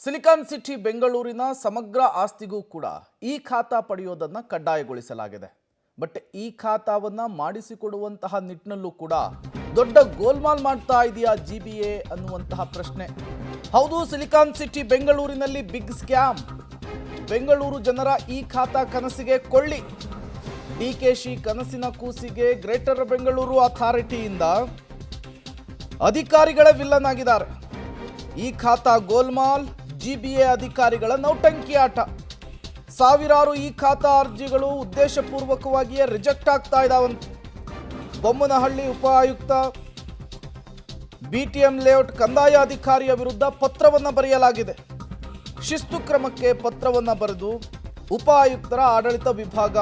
Silicon city ಬೆಂಗಳೂರಿನ ಸಮಗ್ರ ಆಸ್ತಿಗೂ ಕೂಡ ಈ ಖಾತಾ ಪಡೆಯೋದನ್ನು ಕಡ್ಡಾಯಗೊಳಿಸಲಾಗಿದೆ. ಬಟ್ ಈ ಖಾತಾವನ್ನ ಮಾಡಿಸಿಕೊಡುವಂತಹ ನಿಟ್ಟಿನಲ್ಲೂ ಕೂಡ ದೊಡ್ಡ ಗೋಲ್ಮಾಲ್ ಮಾಡ್ತಾ ಇದೆಯಾ ಜಿಬಿಎ ಅನ್ನುವಂತಹ ಪ್ರಶ್ನೆ. ಹೌದು, ಸಿಲಿಕಾನ್ ಸಿಟಿ ಬೆಂಗಳೂರಿನಲ್ಲಿ ಬಿಗ್ ಸ್ಕ್ಯಾಮ್. ಬೆಂಗಳೂರು ಜನರ ಈ ಖಾತಾ ಕನಸಿಗೆ ಕೊಳ್ಳಿ. ಡಿಕೆಶಿ ಕನಸಿನ ಕೂಸಿಗೆ ಗ್ರೇಟರ್ ಬೆಂಗಳೂರು ಅಥಾರಿಟಿಯಿಂದ ಅಧಿಕಾರಿಗಳ ವಿಲ್ಲನ್ ಆಗಿದ್ದಾರೆ. ಈ ಖಾತಾ ಗೋಲ್ಮಾಲ್, ಜಿಬಿಎ ಅಧಿಕಾರಿಗಳ ನೌಟಂಕಿ ಆಟ. ಸಾವಿರಾರು ಈ ಖಾತಾ ಅರ್ಜಿಗಳು ಉದ್ದೇಶಪೂರ್ವಕವಾಗಿಯೇ ರಿಜೆಕ್ಟ್ ಆಗ್ತಾ ಇದ್ದಾವಂತೆ. ಬೊಮ್ಮನಹಳ್ಳಿ ಉಪ ಆಯುಕ್ತ, ಬಿಟಿಎಂ ಲೇಔಟ್ ಕಂದಾಯ ಅಧಿಕಾರಿಯ ವಿರುದ್ಧ ಪತ್ರವನ್ನು ಬರೆಯಲಾಗಿದೆ. ಶಿಸ್ತು ಕ್ರಮಕ್ಕೆ ಪತ್ರವನ್ನು ಬರೆದು ಉಪ ಆಯುಕ್ತರ ಆಡಳಿತ ವಿಭಾಗ,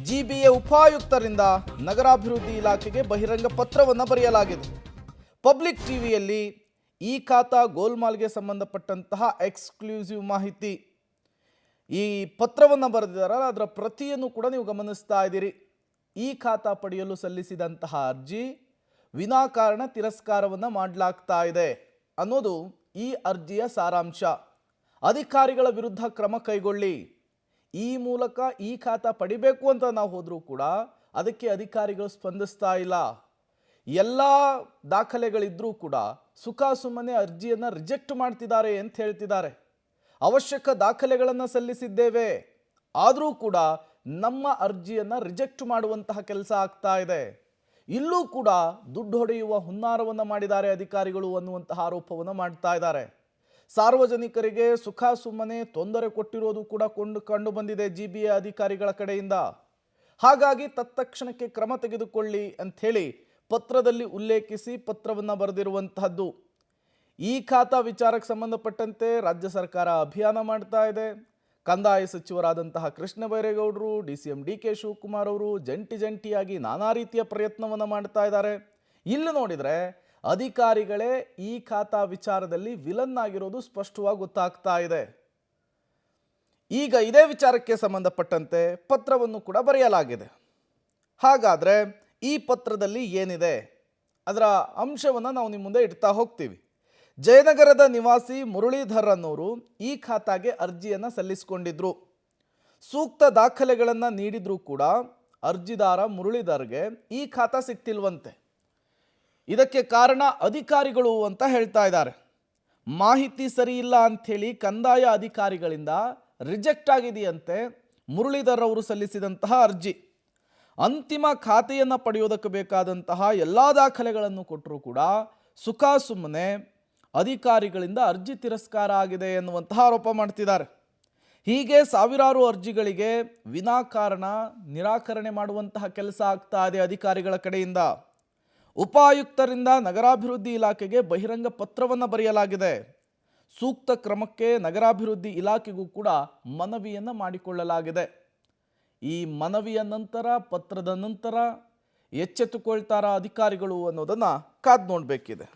ಜಿಬಿಎ ಉಪ ಆಯುಕ್ತರಿಂದ ನಗರಾಭಿವೃದ್ಧಿ ಇಲಾಖೆಗೆ ಬಹಿರಂಗ ಪತ್ರವನ್ನು ಬರೆಯಲಾಗಿದೆ. ಪಬ್ಲಿಕ್ ಟಿವಿಯಲ್ಲಿ ಈ ಖಾತಾ ಗೋಲ್ಮಾಲ್ಗೆ ಸಂಬಂಧಪಟ್ಟಂತಹ ಎಕ್ಸ್ಕ್ಲೂಸಿವ್ ಮಾಹಿತಿ. ಈ ಪತ್ರವನ್ನು ಬರೆದಿದ್ದಾರಲ್ಲ, ಅದರ ಪ್ರತಿಯನ್ನು ಕೂಡ ನೀವು ಗಮನಿಸ್ತಾ ಇದ್ದೀರಿ. ಈ ಖಾತಾ ಪಡೆಯಲು ಸಲ್ಲಿಸಿದಂತಹ ಅರ್ಜಿ ವಿನಾಕಾರಣ ತಿರಸ್ಕಾರವನ್ನು ಮಾಡಲಾಗ್ತಾ ಇದೆ ಅನ್ನೋದು ಈ ಅರ್ಜಿಯ ಸಾರಾಂಶ. ಅಧಿಕಾರಿಗಳ ವಿರುದ್ಧ ಕ್ರಮ ಕೈಗೊಳ್ಳಿ. ಈ ಮೂಲಕ ಈ ಖಾತಾ ಪಡಿಬೇಕು ಅಂತ ನಾವು ಹೋದರೂ ಕೂಡ ಅದಕ್ಕೆ ಅಧಿಕಾರಿಗಳು ಸ್ಪಂದಿಸ್ತಾ ಇಲ್ಲ. ಎಲ್ಲ ದಾಖಲೆಗಳಿದ್ರೂ ಕೂಡ ಸುಮ್ಮನೆ ಅರ್ಜಿಯನ್ನು ರಿಜೆಕ್ಟ್ ಮಾಡ್ತಿದ್ದಾರೆ ಅಂತ ಹೇಳ್ತಿದ್ದಾರೆ. ಅವಶ್ಯಕ ದಾಖಲೆಗಳನ್ನು ಸಲ್ಲಿಸಿದ್ದೇವೆ, ಆದರೂ ಕೂಡ ನಮ್ಮ ಅರ್ಜಿಯನ್ನು ರಿಜೆಕ್ಟ್ ಮಾಡುವಂತಹ ಕೆಲಸ ಆಗ್ತಾ ಇದೆ. ಇಲ್ಲೂ ಕೂಡ ದುಡ್ಡು ಹೊಡೆಯುವ ಹುನ್ನಾರವನ್ನು ಮಾಡಿದ್ದಾರೆ ಅಧಿಕಾರಿಗಳು ಅನ್ನುವಂತಹ ಆರೋಪವನ್ನು ಮಾಡ್ತಾ ಇದ್ದಾರೆ. ಸಾರ್ವಜನಿಕರಿಗೆ ಸುಮ್ಮನೆ ತೊಂದರೆ ಕೊಟ್ಟಿರೋದು ಕೂಡ ಕಂಡು ಬಂದಿದೆ ಜಿಬಿಎ ಅಧಿಕಾರಿಗಳ ಕಡೆಯಿಂದ. ಹಾಗಾಗಿ ತತ್ಕ್ಷಣಕ್ಕೆ ಕ್ರಮ ತೆಗೆದುಕೊಳ್ಳಿ ಅಂಥೇಳಿ ಪತ್ರದಲ್ಲಿ ಉಲ್ಲೇಖಿಸಿ ಪತ್ರವನ್ನು ಬರೆದಿರುವಂತಹದ್ದು. ಈ ಖಾತಾ ವಿಚಾರಕ್ಕೆ ಸಂಬಂಧಪಟ್ಟಂತೆ ರಾಜ್ಯ ಸರ್ಕಾರ ಅಭಿಯಾನ ಮಾಡ್ತಾ ಇದೆ. ಕಂದಾಯ ಸಚಿವರಾದಂತಹ ಕೃಷ್ಣ ಬೈರೇಗೌಡರು, ಡಿಸಿಎಂ ಡಿಕೆ ಶಿವಕುಮಾರ್ ಅವರು ಜಂಟಿಯಾಗಿ ನಾನಾ ರೀತಿಯ ಪ್ರಯತ್ನವನ್ನು ಮಾಡ್ತಾ ಇದ್ದಾರೆ. ಇಲ್ಲಿ ನೋಡಿದರೆ ಅಧಿಕಾರಿಗಳೇ ಈ ಖಾತಾ ವಿಚಾರದಲ್ಲಿ ವಿಲನ್ ಆಗಿರೋದು ಸ್ಪಷ್ಟವಾಗಿ ಗೊತ್ತಾಗ್ತಾ ಇದೆ. ಈಗ ಇದೇ ವಿಚಾರಕ್ಕೆ ಸಂಬಂಧಪಟ್ಟಂತೆ ಪತ್ರವನ್ನು ಕೂಡ ಬರೆಯಲಾಗಿದೆ. ಹಾಗಾದರೆ ಈ ಪತ್ರದಲ್ಲಿ ಏನಿದೆ, ಅದರ ಅಂಶವನ್ನು ನಾವು ನಿಮ್ಮ ಮುಂದೆ ಇಡ್ತಾ ಹೋಗ್ತೀವಿ. ಜಯನಗರದ ನಿವಾಸಿ ಮುರಳೀಧರ್ ಅನ್ನೋರು ಈ ಖಾತಾಗೆ ಅರ್ಜಿಯನ್ನು ಸಲ್ಲಿಸಿಕೊಂಡಿದ್ರು. ಸೂಕ್ತ ದಾಖಲೆಗಳನ್ನು ನೀಡಿದ್ರೂ ಕೂಡ ಅರ್ಜಿದಾರ ಮುರಳೀಧರ್ಗೆ ಈ ಖಾತಾ ಸಿಗ್ತಿಲ್ವಂತೆ. ಇದಕ್ಕೆ ಕಾರಣ ಅಧಿಕಾರಿಗಳು ಅಂತ ಹೇಳ್ತಾ ಇದ್ದಾರೆ. ಮಾಹಿತಿ ಸರಿ ಇಲ್ಲ ಅಂಥೇಳಿ ಕಂದಾಯ ಅಧಿಕಾರಿಗಳಿಂದ ರಿಜೆಕ್ಟ್ ಆಗಿದೆಯಂತೆ ಮುರಳೀಧರ್ ಅವರು ಸಲ್ಲಿಸಿದಂತಹ ಅರ್ಜಿ. ಅಂತಿಮ ಖಾತೆಯನ್ನು ಪಡೆಯೋದಕ್ಕೆ ಬೇಕಾದಂತಹ ಎಲ್ಲ ದಾಖಲೆಗಳನ್ನು ಕೊಟ್ಟರೂ ಕೂಡ ಸುಮ್ಮನೆ ಅಧಿಕಾರಿಗಳಿಂದ ಅರ್ಜಿ ತಿರಸ್ಕಾರ ಆಗಿದೆ ಎನ್ನುವಂತಹ ಆರೋಪ ಮಾಡ್ತಿದ್ದಾರೆ. ಹೀಗೆ ಸಾವಿರಾರು ಅರ್ಜಿಗಳಿಗೆ ವಿನಾಕಾರಣ ನಿರಾಕರಣೆ ಮಾಡುವಂತಹ ಕೆಲಸ ಆಗ್ತಾ ಇದೆ ಅಧಿಕಾರಿಗಳ ಕಡೆಯಿಂದ. ಉಪ ಆಯುಕ್ತರಿಂದ ನಗರಾಭಿವೃದ್ಧಿ ಇಲಾಖೆಗೆ ಬಹಿರಂಗ ಪತ್ರವನ್ನು ಬರೆಯಲಾಗಿದೆ. ಸೂಕ್ತ ಕ್ರಮಕ್ಕೆ ನಗರಾಭಿವೃದ್ಧಿ ಇಲಾಖೆಗೂ ಕೂಡ ಮನವಿಯನ್ನು ಮಾಡಿಕೊಳ್ಳಲಾಗಿದೆ. ಈ ಮನವಿಯ ನಂತರ, ಪತ್ರದ ನಂತರ ಎಚ್ಚೆತ್ತುಕೊಳ್ತಾರ ಅಧಿಕಾರಿಗಳು ಅನ್ನೋದನ್ನು ಕಾದು ನೋಡಬೇಕಿದೆ.